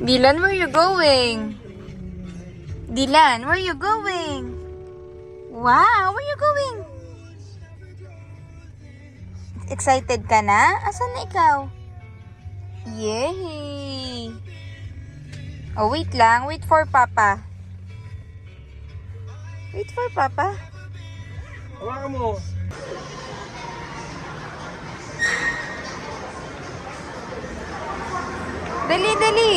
Dylan, where you going? Dylan, where you going? Wow, where you going? Excited ka na? Asan na ikaw? Yay! Oh, wait lang. Wait for Papa. Wait for Papa. Hawakan mo. Dali, dali.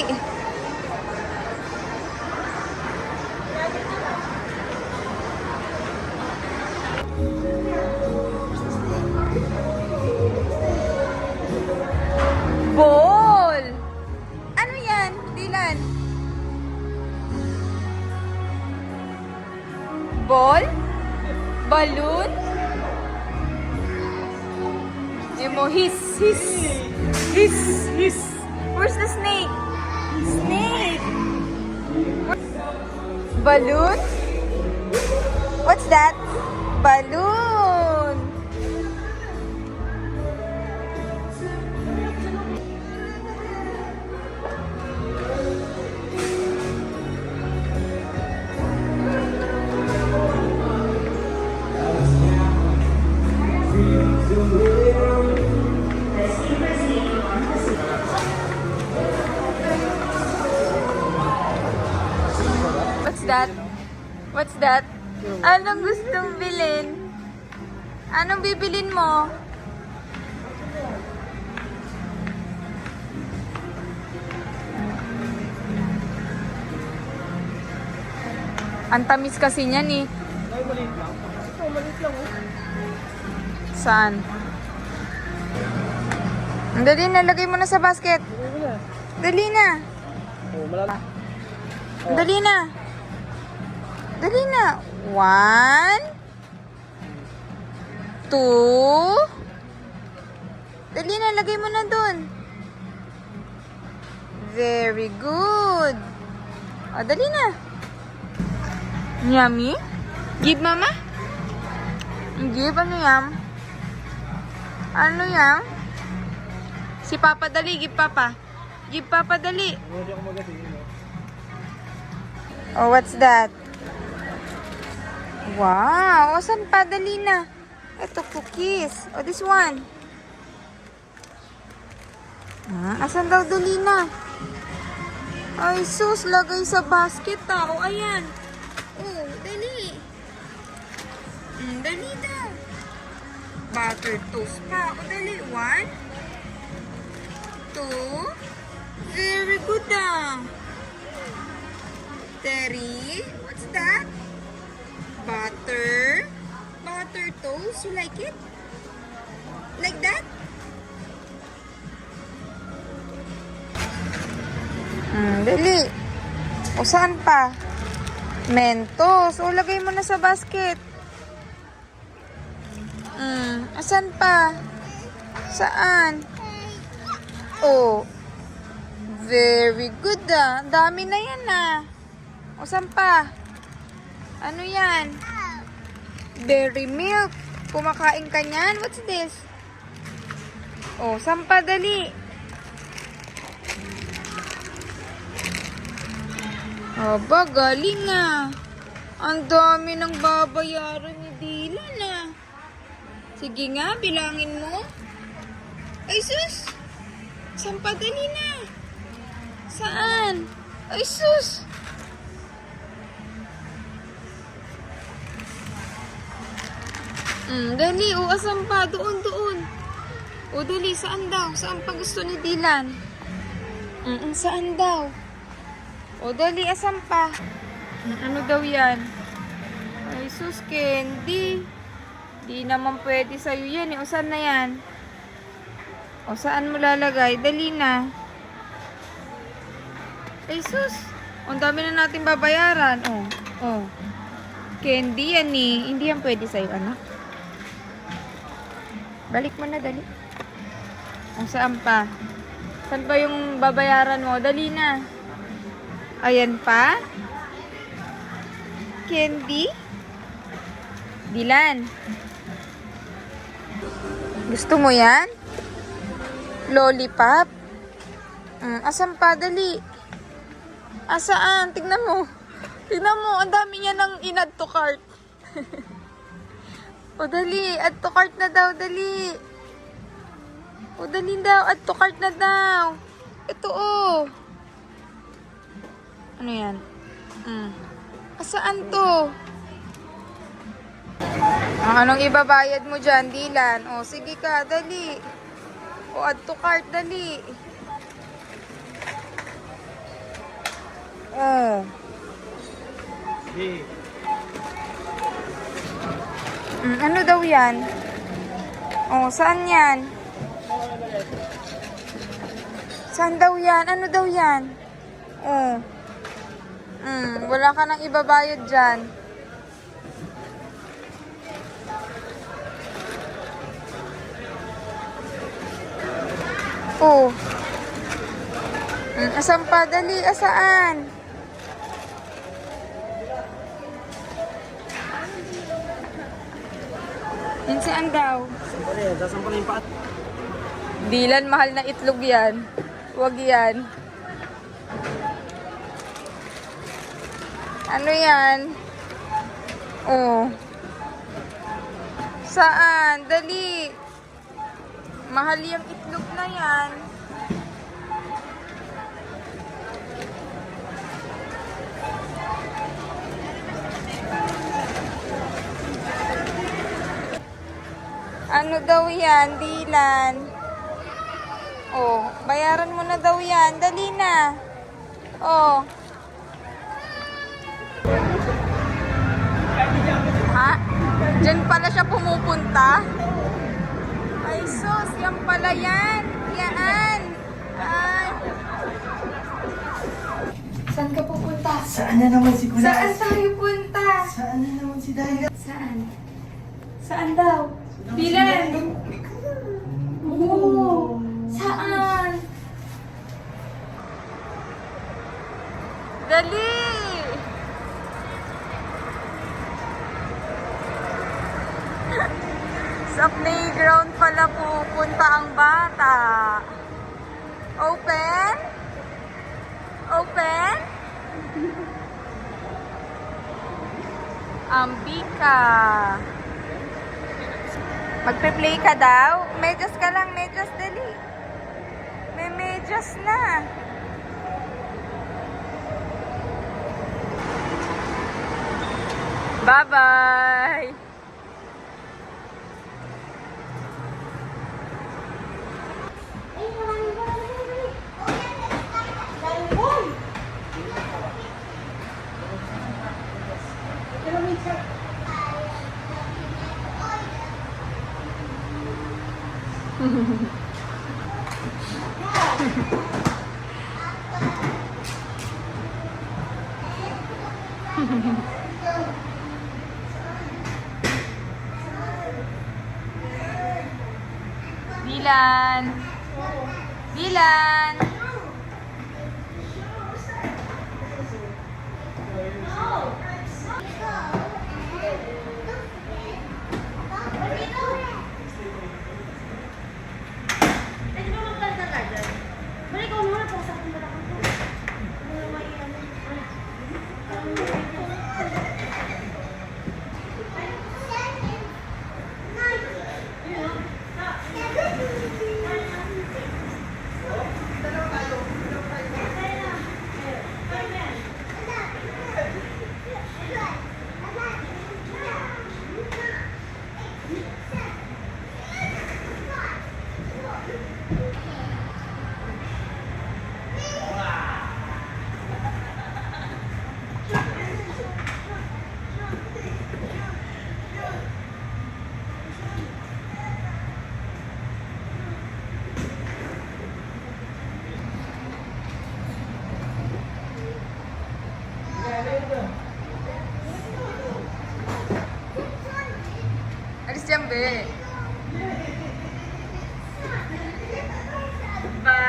Ball! Ano yan, Dylan? Ball? Balloon? Emo, hiss. Where's the snake? Snake! Balloon? What's that? Balloon! What's that? Anong gustong bilhin? Anong bibilin mo? Ang tamis kasi niyan eh. Ay, maliit lang. Ito, maliit lang oh. Saan? Dali na, lagay mo na sa basket. Dali na. Oh, malala. Dali na. Dali na. 1, 2. Dali na, lagay mo na dun. Very good. O, dali na. Yummy? Give mama? Give, ano yan? Ano yan? Si Papa, dali. Give Papa. Give Papa, dali. Hindi ako magating. Oh, what's that? Wow! Asan pa? Dali na. Ito, cookies. Oh, this one. Asan daw? Dali na. Ay, sus. Lagay sa basket, oh, ayan. Oh, dali. Dali daw. Butter toast pa. Oh, dali. 1, 2. Very good, ah. 3. What's that? Butter toast. You like it? Like that? Dali. O, saan pa? Mentos. O, lagay mo na sa basket. Asan pa? Saan? Oh. Very good, ah. Dami na yan, ah. O, saan pa? Ano yan? Dairy milk. Kumakain ka niyan? What's this? Oh, saan pa? Dali. Aba, galing ah. Ang dami ng babayaran ni Dylan ah. Sige nga, bilangin mo. Ay, sus! Saan pa? Dali na. Saan? Ay, sus! Dali, o asan pa? Doon. O dali, saan daw? Saan pa gusto ni Dylan? Saan daw? O dali, asan pa? Ano daw yan? Ay, sus, candy. Di naman pwede sa'yo yan eh. O saan na yan? O saan mo lalagay? Dali na. Ay, sus. Ang dami na natin babayaran. O. Candy yan eh. Hindi yan pwede sa'yo, anak. Balik mo na, dali. O, saan pa? Saan pa yung babayaran mo? Dali na. Ayan pa. Candy. Dylan. Gusto mo yan? Lollipop? Asan pa? Dali. Asaan? Tignan mo. Tignan mo, ang dami niya ng in-add to cart. O dali, add to cart na daw, dali. O dali daw, add to cart na daw. Ito oh. Ano yan? Asaan to? Anong ibabayad mo dyan, Dylan? O sige ka, dali. O add to cart, dali. Sige. Ano daw yan? Oh, saan yan? Saan daw yan? Ano daw yan? Oh. Wala ka nang ibabayad dyan. Oh. Asan pa? Dali, asaan? Yan saan daw? Sampalin. Sasampalin pa. Dylan, mahal na itlog yan. Huwag yan. Ano yan? Oh. Saan? Dali. Mahal yung itlog na yan. Ano daw yan, Dylan? Oh, bayaran mo na daw yan. Dali na. Oh. Ha? Diyan pala siya pumupunta? Ay, sus. Yan pala yan. Yan. Ay. Saan ka pupunta? Saan na naman si Kuya? Saan tayo punta? Saan na naman si Daya? Saan? Saan daw? Dylan! Oo! Saan? Dali! Sa playground pala pupunta ang bata. Open? Open? Ambika. Magpe-play ka daw? Medyas ka lang, medyas, dali. May medyas na. Bye-bye! Dylan! Dylan! Alis dyan, be. Ba.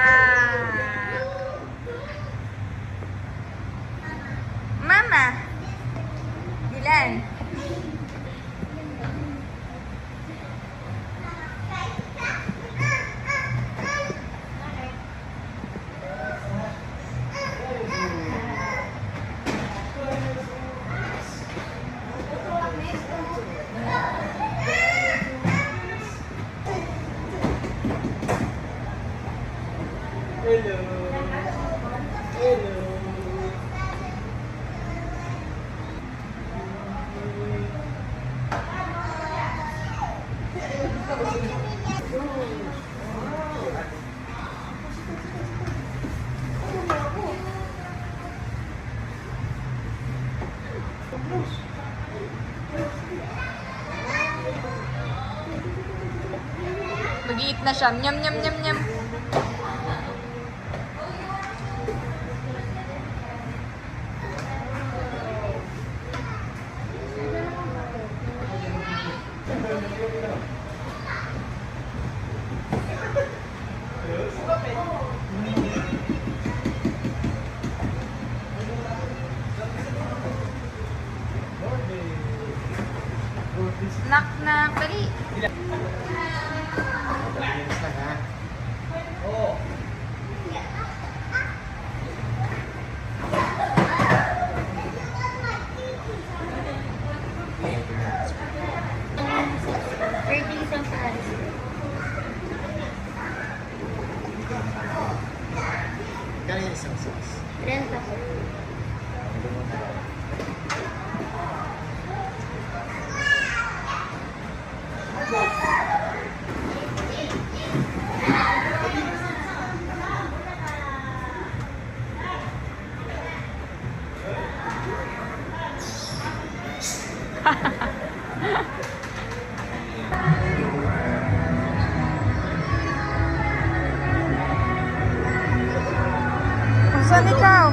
Mama. Dylan. Maliit na siya. Nyam, nyam, nyam, nyam. Knock, knock. Dali. Kaya isang sauce. 30 po. Saan ikaw?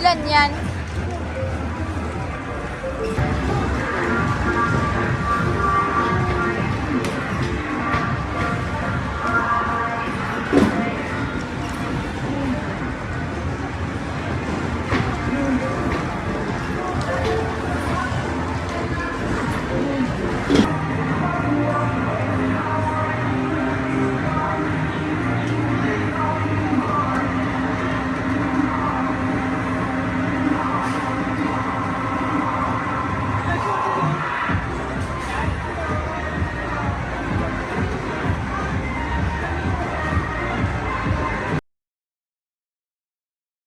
Ilan yan?